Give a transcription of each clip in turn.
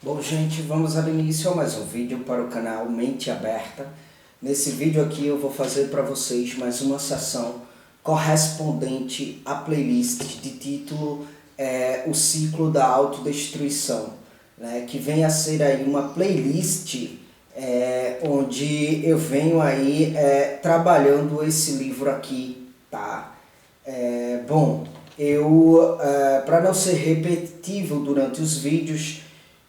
Bom, gente, vamos dar início a mais um vídeo para o canal Mente Aberta. Nesse vídeo aqui eu vou fazer para vocês mais uma sessão correspondente à playlist de título O Ciclo da Autodestruição, né? Que vem a ser aí uma playlist onde eu venho aí trabalhando esse livro aqui, tá? Para não ser repetitivo durante os vídeos,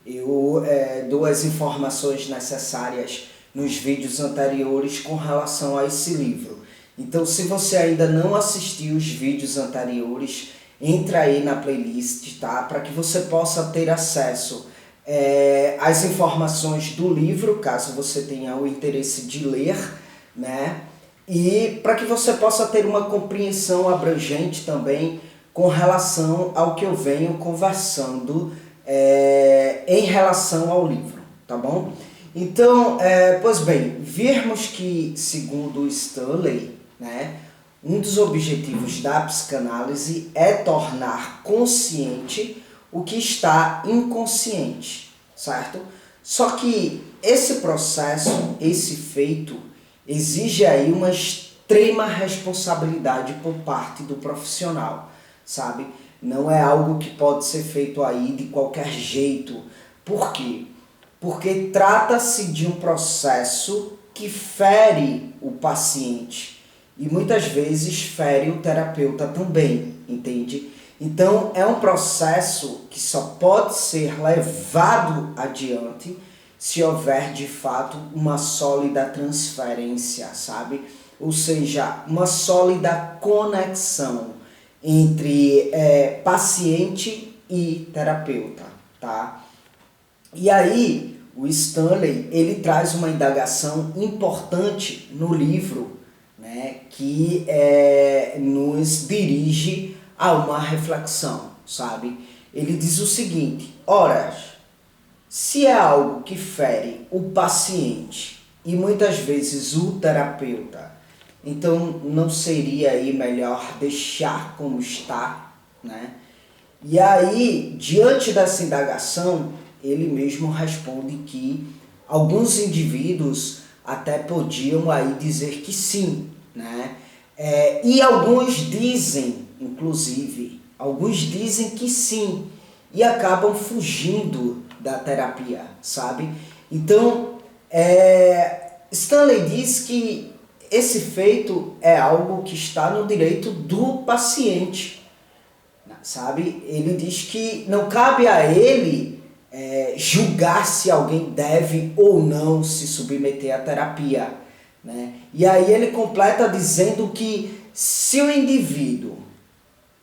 eu dou as informações necessárias nos vídeos anteriores com relação a esse livro. Então, se você ainda não assistiu os vídeos anteriores, entra aí na playlist, tá? Para que você possa ter acesso às informações do livro, caso você tenha o interesse de ler, né? E para que você possa ter uma compreensão abrangente também com relação ao que eu venho conversando em relação ao livro, tá bom? Então, pois bem, vimos que, segundo Stanley, né, um dos objetivos da psicanálise é tornar consciente o que está inconsciente, certo? Só que esse processo, esse feito, exige aí uma extrema responsabilidade por parte do profissional, sabe? Não é algo que pode ser feito aí de qualquer jeito. Por quê? Porque trata-se de um processo que fere o paciente e muitas vezes fere o terapeuta também, entende? Então é um processo que só pode ser levado adiante se houver de fato uma sólida transferência, sabe? Ou seja, uma sólida conexão entre paciente e terapeuta, tá? E aí o Stanley ele traz uma indagação importante no livro, né, que nos dirige a uma reflexão, sabe? Ele diz o seguinte: ora, se é algo que fere o paciente e muitas vezes o terapeuta, então não seria aí melhor deixar como está, né? E aí, diante dessa indagação, ele mesmo responde que alguns indivíduos até podiam aí dizer que sim, né? E alguns dizem, inclusive, que sim e acabam fugindo da terapia, sabe? Então, Stanley diz que esse feito é algo que está no direito do paciente, sabe? Ele diz que não cabe a ele julgar se alguém deve ou não se submeter à terapia, né? E aí ele completa dizendo que se o indivíduo,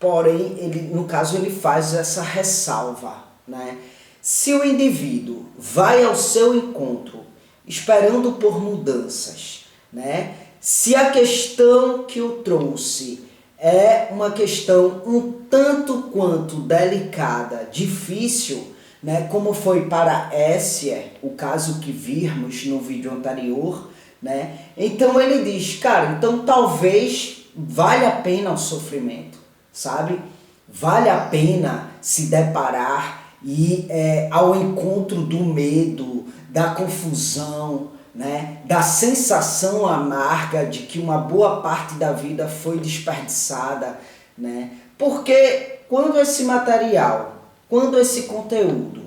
porém, no caso ele faz essa ressalva, né? Se o indivíduo vai ao seu encontro esperando por mudanças, né? Se a questão que o trouxe é uma questão um tanto quanto delicada, difícil, né? Como foi para Escher, o caso que vimos no vídeo anterior, né? Então ele diz, cara, então talvez valha a pena o sofrimento, sabe? Vale a pena se deparar e ao encontro do medo, da confusão, né? Da sensação amarga de que uma boa parte da vida foi desperdiçada, né? Porque quando esse material, quando esse conteúdo,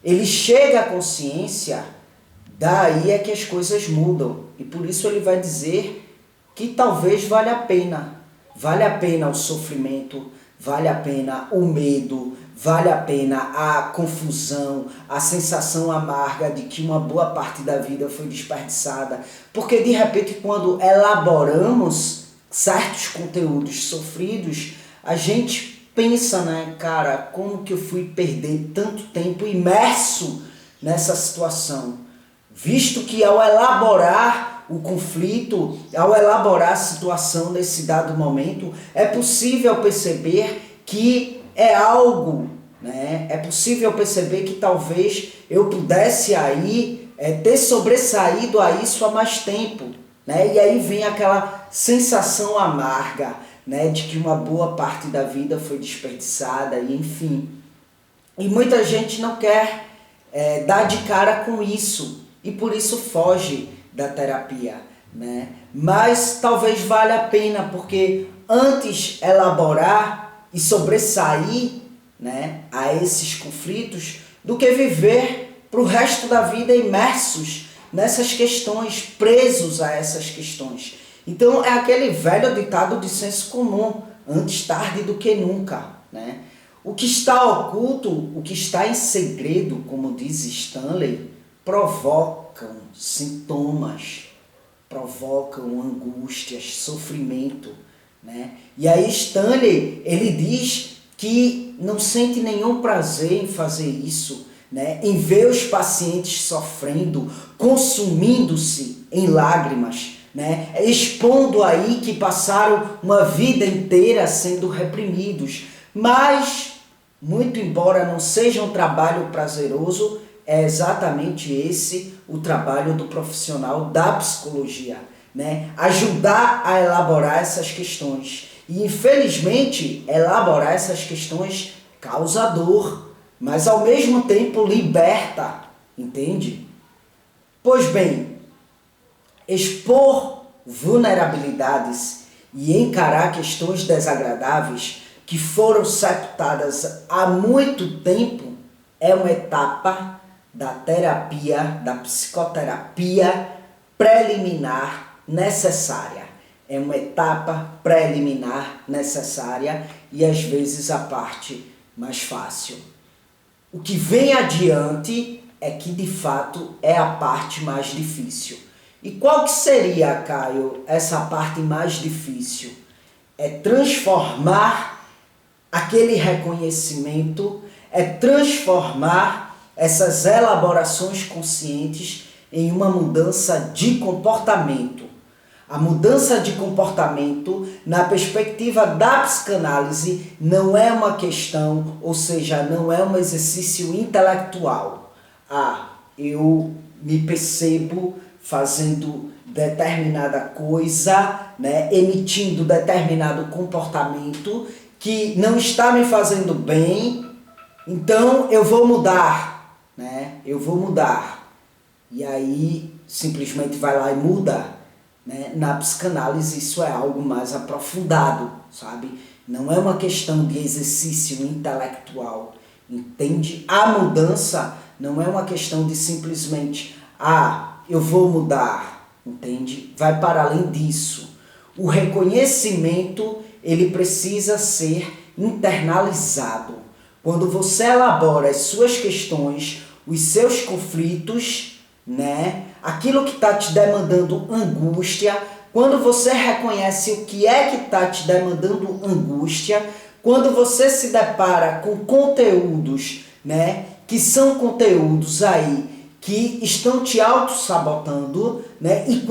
ele chega à consciência, daí é que as coisas mudam. E por isso ele vai dizer que talvez valha a pena o sofrimento, vale a pena o medo, vale a pena a confusão, a sensação amarga de que uma boa parte da vida foi desperdiçada. Porque de repente quando elaboramos certos conteúdos sofridos, a gente pensa, né, cara, como que eu fui perder tanto tempo imerso nessa situação? Visto que ao elaborar o conflito, ao elaborar a situação nesse dado momento, é possível perceber que é algo, né? É possível perceber que talvez eu pudesse aí ter sobressaído a isso há mais tempo, né? E aí vem aquela sensação amarga, né, de que uma boa parte da vida foi desperdiçada, e enfim. E muita gente não quer dá de cara com isso e por isso foge da terapia, né? Mas talvez valha a pena, porque antes elaborar e sobressair, né, a esses conflitos, do que viver para o resto da vida imersos nessas questões, presos a essas questões. Então é aquele velho ditado de senso comum, antes tarde do que nunca, né? O que está oculto, o que está em segredo, como diz Stanley, provocam sintomas, provocam angústias, sofrimento, né? E aí Stanley, ele diz que não sente nenhum prazer em fazer isso, né? Em ver os pacientes sofrendo, consumindo-se em lágrimas, né? Expondo aí que passaram uma vida inteira sendo reprimidos. Mas, muito embora não seja um trabalho prazeroso, é exatamente esse o trabalho do profissional da psicologia, né? Ajudar a elaborar essas questões. E, infelizmente, elaborar essas questões causa dor, mas ao mesmo tempo liberta, entende? Pois bem, expor vulnerabilidades e encarar questões desagradáveis que foram sepultadas há muito tempo é uma etapa da terapia, da psicoterapia preliminar necessária. É uma etapa preliminar necessária e às vezes a parte mais fácil. O que vem adiante é que de fato é a parte mais difícil. E qual que seria, Caio, essa parte mais difícil? É transformar aquele reconhecimento, é transformar essas elaborações conscientes em uma mudança de comportamento. A mudança de comportamento, na perspectiva da psicanálise, não é uma questão, ou seja, não é um exercício intelectual. Eu me percebo fazendo determinada coisa, né, emitindo determinado comportamento que não está me fazendo bem, então eu vou mudar, né? Eu vou mudar. E aí simplesmente vai lá e muda. Né? Na psicanálise isso é algo mais aprofundado, sabe? Não é uma questão de exercício intelectual, entende? A mudança não é uma questão de simplesmente, eu vou mudar, entende? Vai para além disso. O reconhecimento, ele precisa ser internalizado. Quando você elabora as suas questões, os seus conflitos, né? Aquilo que está te demandando angústia, quando você reconhece o que é que está te demandando angústia, quando você se depara com conteúdos, né, que são conteúdos aí que estão te auto-sabotando, né, e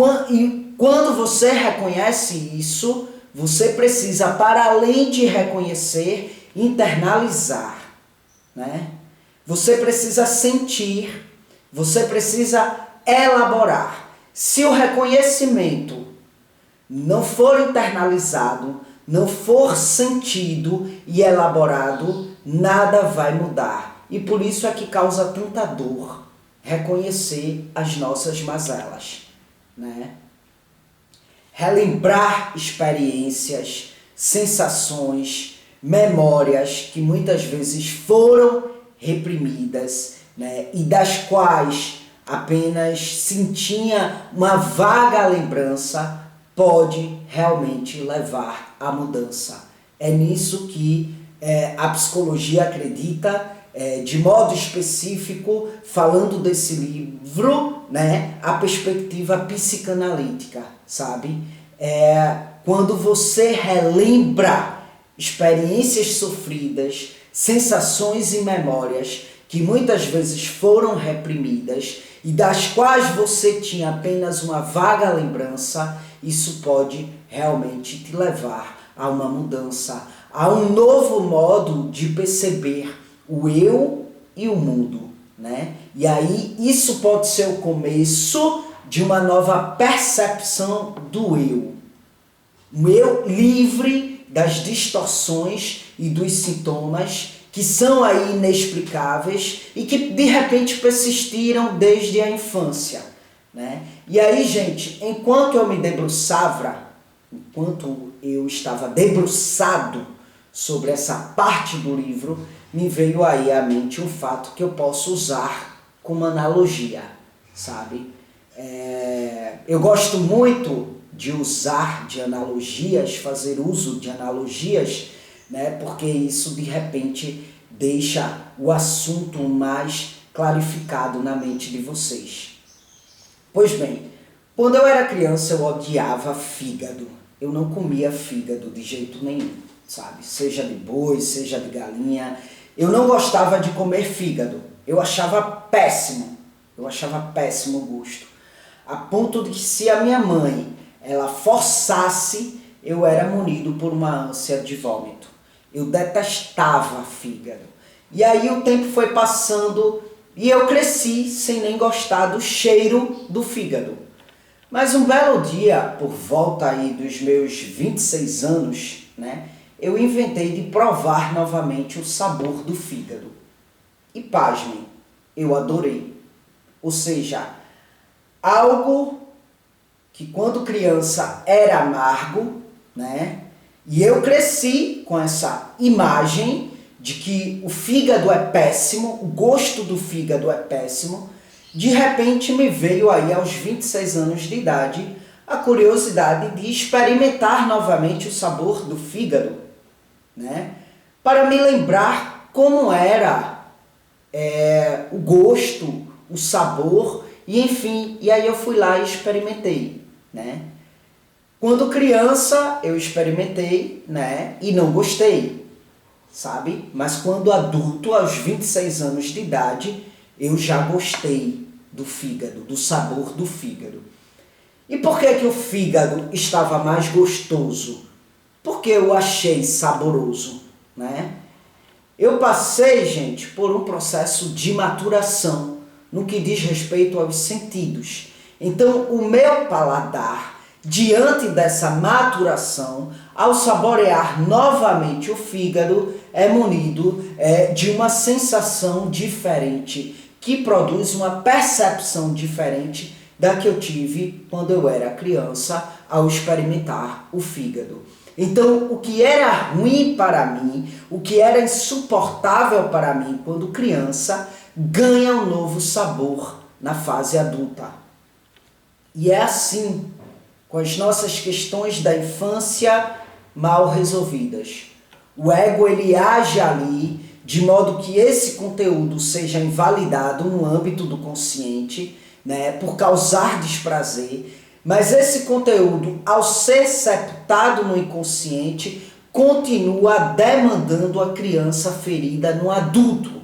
quando você reconhece isso, você precisa, para além de reconhecer, internalizar, né? Você precisa sentir, você precisa elaborar. Se o reconhecimento não for internalizado, não for sentido e elaborado, nada vai mudar. E por isso é que causa tanta dor reconhecer as nossas mazelas, né? Relembrar experiências, sensações, memórias que muitas vezes foram reprimidas, né? E das quais apenas sentia uma vaga lembrança, pode realmente levar à mudança. É nisso que a psicologia acredita, de modo específico, falando desse livro, né, a perspectiva psicanalítica, sabe? Quando você relembra experiências sofridas, sensações e memórias que muitas vezes foram reprimidas e das quais você tinha apenas uma vaga lembrança, isso pode realmente te levar a uma mudança, a um novo modo de perceber o eu e o mundo, né? E aí isso pode ser o começo de uma nova percepção do eu. Um eu livre das distorções e dos sintomas que são aí inexplicáveis e que de repente persistiram desde a infância, né? E aí, gente, enquanto eu estava debruçado sobre essa parte do livro, me veio aí à mente um fato que eu posso usar como analogia, sabe? Eu gosto muito de usar de analogias, fazer uso de analogias, né? Porque isso de repente deixa o assunto mais clarificado na mente de vocês. Pois bem, quando eu era criança eu odiava fígado. Eu não comia fígado de jeito nenhum, sabe? Seja de boi, seja de galinha. Eu não gostava de comer fígado. Eu achava péssimo o gosto. A ponto de que se a minha mãe ela forçasse, eu era munido por uma ânsia de vômito. Eu detestava fígado. E aí o tempo foi passando e eu cresci sem nem gostar do cheiro do fígado. Mas um belo dia, por volta aí dos meus 26 anos, né, eu inventei de provar novamente o sabor do fígado. E pasmem, eu adorei. Ou seja, algo que quando criança era amargo, né? E eu cresci com essa imagem de que o fígado é péssimo, o gosto do fígado é péssimo. De repente me veio aí aos 26 anos de idade a curiosidade de experimentar novamente o sabor do fígado, né? Para me lembrar como era o gosto, o sabor, e enfim, e aí eu fui lá e experimentei, né? Quando criança eu experimentei, né, e não gostei, sabe? Mas quando adulto, aos 26 anos de idade, eu já gostei do fígado, do sabor do fígado. E por que que o fígado estava mais gostoso? Porque eu achei saboroso, né? Eu passei, gente, por um processo de maturação no que diz respeito aos sentidos. Então, o meu paladar, diante dessa maturação, ao saborear novamente o fígado, é munido de uma sensação diferente, que produz uma percepção diferente da que eu tive quando eu era criança ao experimentar o fígado. Então, o que era ruim para mim, o que era insuportável para mim quando criança, ganha um novo sabor na fase adulta. E é assim com as nossas questões da infância mal resolvidas. O ego ele age ali de modo que esse conteúdo seja invalidado no âmbito do consciente, né, por causar desprazer, mas esse conteúdo, ao ser sepultado no inconsciente, continua demandando a criança ferida no adulto,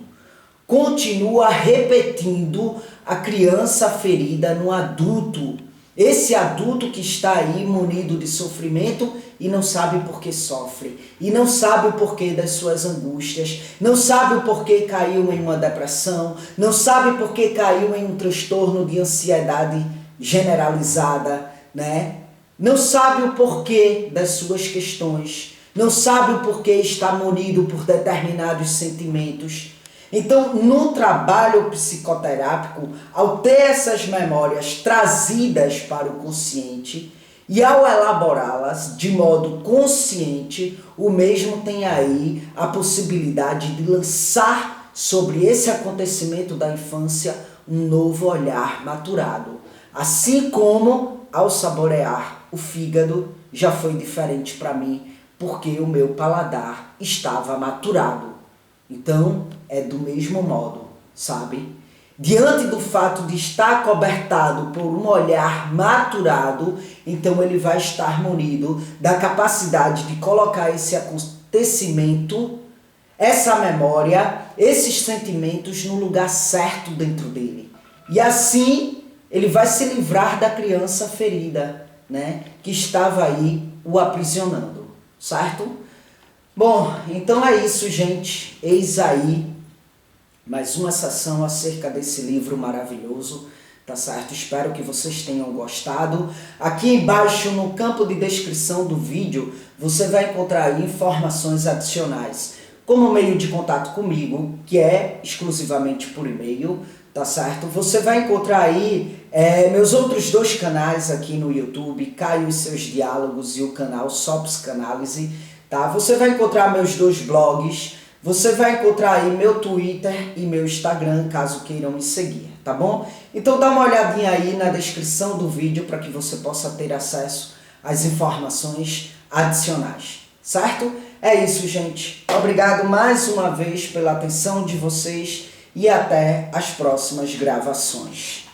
continua repetindo a criança ferida no adulto. Esse adulto que está aí munido de sofrimento e não sabe por que sofre, e não sabe o porquê das suas angústias, não sabe o porquê caiu em uma depressão, não sabe por que caiu em um transtorno de ansiedade generalizada, né? Não sabe o porquê das suas questões, não sabe o porquê está munido por determinados sentimentos. Então, no trabalho psicoterápico, ao ter essas memórias trazidas para o consciente e ao elaborá-las de modo consciente, o mesmo tem aí a possibilidade de lançar sobre esse acontecimento da infância um novo olhar maturado. Assim como, ao saborear o fígado, já foi diferente para mim, porque o meu paladar estava maturado. Então, é do mesmo modo, sabe? Diante do fato de estar cobertado por um olhar maturado, então ele vai estar munido da capacidade de colocar esse acontecimento, essa memória, esses sentimentos no lugar certo dentro dele. E assim, ele vai se livrar da criança ferida, né, que estava aí o aprisionando, certo? Bom, então é isso, gente. Eis aí mais uma sessão acerca desse livro maravilhoso, tá certo? Espero que vocês tenham gostado. Aqui embaixo, no campo de descrição do vídeo, você vai encontrar aí informações adicionais. como meio de contato comigo, que é exclusivamente por e-mail, tá certo? Você vai encontrar aí meus outros 2 canais aqui no YouTube, Caio e Seus Diálogos e o canal Só Psicanálise, tá? Você vai encontrar meus 2 blogs, você vai encontrar aí meu Twitter e meu Instagram, caso queiram me seguir, tá bom? Então dá uma olhadinha aí na descrição do vídeo para que você possa ter acesso às informações adicionais, certo? É isso, gente. Obrigado mais uma vez pela atenção de vocês e até as próximas gravações.